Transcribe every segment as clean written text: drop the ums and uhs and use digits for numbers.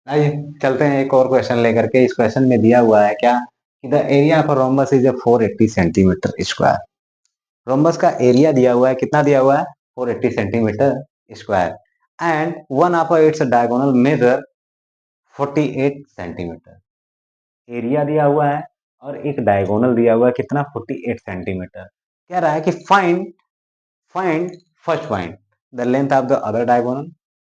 आइए चलते हैं एक और क्वेश्चन लेकर के। इस क्वेश्चन में दिया हुआ है क्या कि the area of rhombus is a 480 centimetre square. Rhombus का एरिया दिया हुआ है, कितना दिया हुआ है? 480 centimetre square. And one of its diagonal measure 48 centimetre. Area दिया हुआ है और एक डायगोनल दिया हुआ है, कितना? 48 सेंटीमीटर। कह रहा है कि find first point the length of the other diagonal.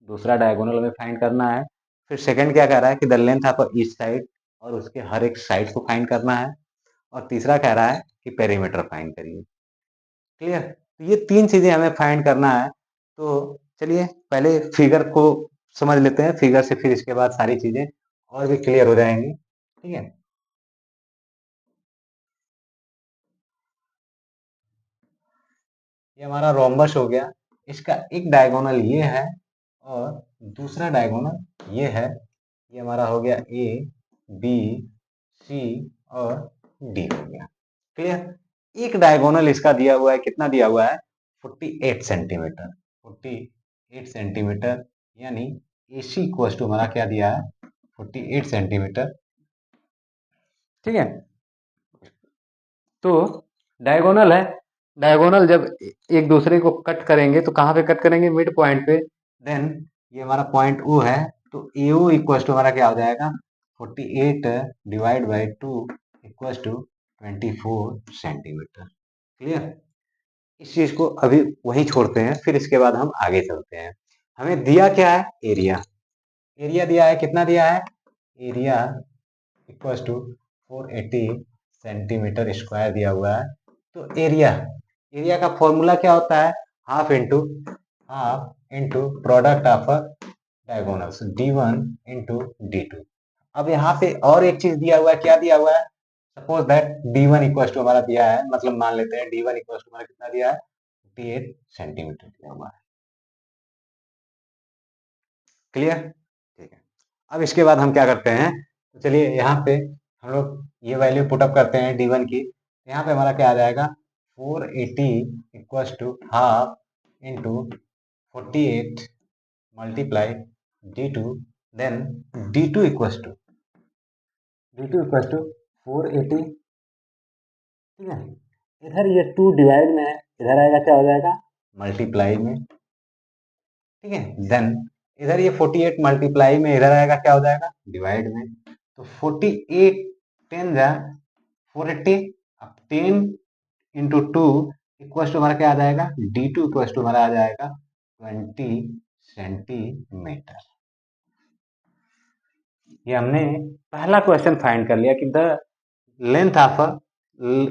दूसरा डायगोनल हमें फाइंड करना है। फिर सेकंड क्या कह रहा है कि the length of each side, और उसके हर एक साइड को फाइंड करना है। और तीसरा कह रहा है कि पेरीमीटर फाइंड करिए। क्लियर? तो ये तीन चीजें हमें फाइंड करना है। तो चलिए पहले फिगर को समझ लेते हैं, फिगर से फिर इसके बाद सारी चीजें और भी क्लियर हो जाएंगी। ठीक है, ये हमारा रोम्बस हो गया। इसका एक डायगोनल ये है और दूसरा डायगोनल ये है। ये हमारा हो गया ए, बी, सी और डी हो गया। क्लियर? एक डायगोनल इसका दिया हुआ है, कितना दिया हुआ है? 48 सेंटीमीटर। 48 सेंटीमीटर, यानी AC इक्वल टू हमारा क्या दिया है? 48 सेंटीमीटर। ठीक है, तो डायगोनल है। डायगोनल जब एक दूसरे को कट करेंगे तो कहाँ पे कट करेंगे? मिड पॉइंट पे। देन ये हमारा पॉइंट ओ है, तो AO इक्वल टू हमारा क्या हो जाएगा? 48 divide by 2 equal to 24 centimetre. Clear? इस चीज को अभी वहीं छोड़ते हैं, फिर इसके बाद हम आगे चलते हैं। हमें दिया क्या है? एरिया। एरिया दिया है, कितना दिया है? Area equal to 480 centimetre square दिया हुआ है। तो एरिया, एरिया का फॉर्मूला क्या होता है? Half into product of diagonals D1 into D2। अब यहाँ पे और एक चीज दिया हुआ है, क्या दिया हुआ है? Suppose that D1 equal to हमारा दिया है, मतलब मान लेते हैं D1 इक्वल टू हमारा कितना दिया है? 58 सेंटीमीटर दिया हुआ है। क्लियर? ठीक है, अब इसके बाद हम क्या करते हैं? तो चलिए यहाँ पे हम लोग ये वैल्यू पुटअप करते हैं D1 की। यहाँ पे हमारा क्या आ जाएगा? 480 equal to half into 48 multiply D2। Then D2 equal to 480। ठीक है, इधर ये 2 डिवाइड में है, इधर आएगा क्या हो जाएगा? मल्टीप्लाई में। ठीक है, देन इधर ये 48 मल्टीप्लाई में, इधर आएगा क्या हो जाएगा? डिवाइड में। तो 48 10 जा 480, अब 10 इंटू 2 इक्वल टू हमारा क्या आ जाएगा? D2 इक्वल टू हमारा आ जाएगा 20 सेंटीमीटर। ये हमने पहला क्वेश्चन फाइंड कर लिया कि length of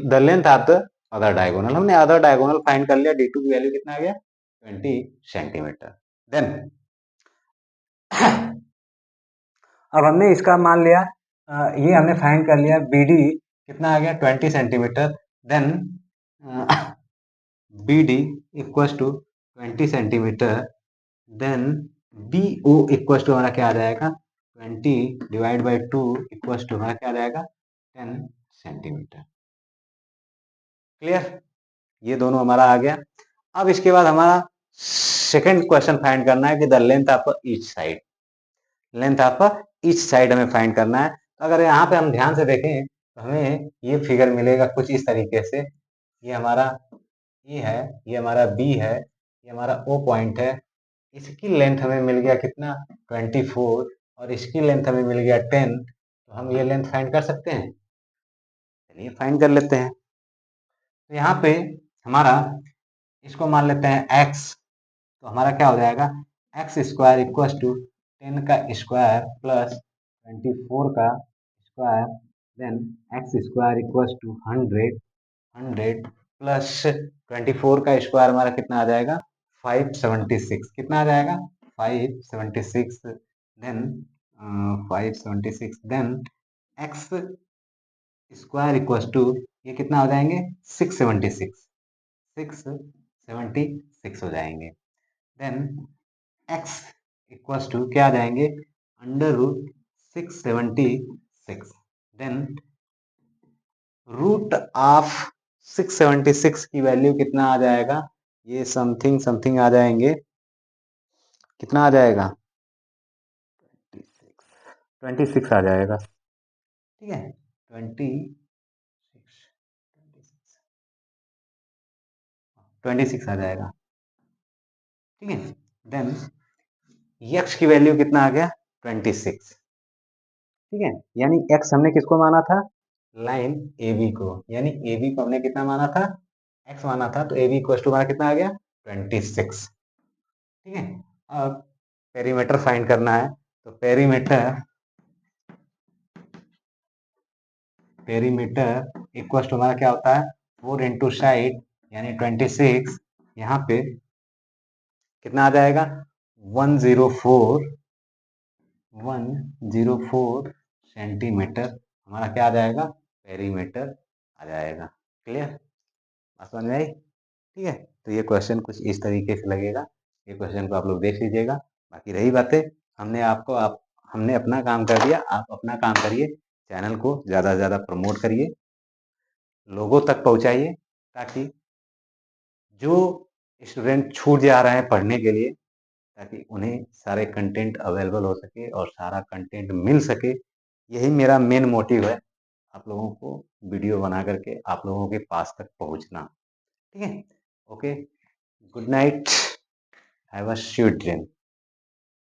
the length of the other diagonal. हमने अदर डायगोनल फाइंड कर लिया। D2 की वैल्यू कितना आ गया? 20 सेंटीमीटर। देन अब हमने इसका मान लिया, ये हमने फाइंड कर लिया BD कितना आ गया? 20 centimetre. Then BD equal to 20 centimetre. Then BO equal to हमारा क्या आ जाएगा? 20 डिवाइड बाई 2 इक्वल टू हमारा क्या आ जाएगा? 10 सेंटीमीटर। क्लियर? ये दोनों हमारा आ गया। अब इसके बाद हमारा सेकंड क्वेश्चन फाइंड करना है कि the length of each side. Length of each side हमें फाइंड करना है। तो अगर यहाँ पे हम ध्यान से देखें तो हमें ये फिगर मिलेगा कुछ इस तरीके से। ये हमारा ए है, ये हमारा बी है, ये हमारा ओ पॉइंट है। इसकी लेंथ हमें मिल गया कितना? 24, और इसकी लेंथ हमें मिल गया 10। तो हम ये लेंथ फाइंड कर सकते हैं। चलिए फाइंड कर लेते हैं। तो यहाँ पे हमारा, इसको मान लेते हैं x। तो हमारा क्या हो जाएगा? एक्स स्क्वायर इक्वल टू 10 का स्क्वायर प्लस 24 का square. Then x square equal to 100 plus 24 का स्क्वायर हमारा कितना आ जाएगा? 576। कितना आ जाएगा? 576। Then 576, then x square equal to, ये कितना हो जाएंगे? 676। 676 हो जाएंगे। देन एक्स इक्वल टू क्या आ जाएंगे? Under root 676। Then root of 676 की वैल्यू कितना आ जाएगा? ये समथिंग समथिंग आ जाएंगे, कितना आ जाएगा? 26 आ जाएगा। ठीक है, 26 आ जाएगा। ठीक है, देन यक्स की वैल्यू कितना आ गया, 26। ठीक है, यानी एक्स हमने किसको माना था, लाइन ए बी को, यानी ए बी को हमने कितना माना था, एक्स माना था, तो ए बी इक्वल टू हमारा कितना आ गया, 26। ठीक है, अब पेरीमीटर फाइंड करना है, तो पेरीमीटर इक्वल टू हमारा क्या होता है, 4 इंटू साइड यानी 26, यहाँ पे कितना आ जाएगा, 104 सेंटीमीटर हमारा क्या आ जाएगा, पेरीमीटर आ जाएगा। क्लियर, बात समझ में आई। ठीक है, तो ये क्वेश्चन कुछ इस तरीके से लगेगा, ये क्वेश्चन को आप लोग देख लीजिएगा। बाकी रही बातें, हमने अपना काम कर दिया, आप अपना काम करिए, चैनल को ज़्यादा से ज़्यादा प्रमोट करिए, लोगों तक पहुंचाइए, ताकि जो स्टूडेंट छूट जा रहे हैं पढ़ने के लिए, ताकि उन्हें सारे कंटेंट अवेलेबल हो सके और सारा कंटेंट मिल सके। यही मेरा मेन मोटिव है, आप लोगों को वीडियो बना करके आप लोगों के पास तक पहुंचना। ठीक है, okay, good night, have a sweet dream.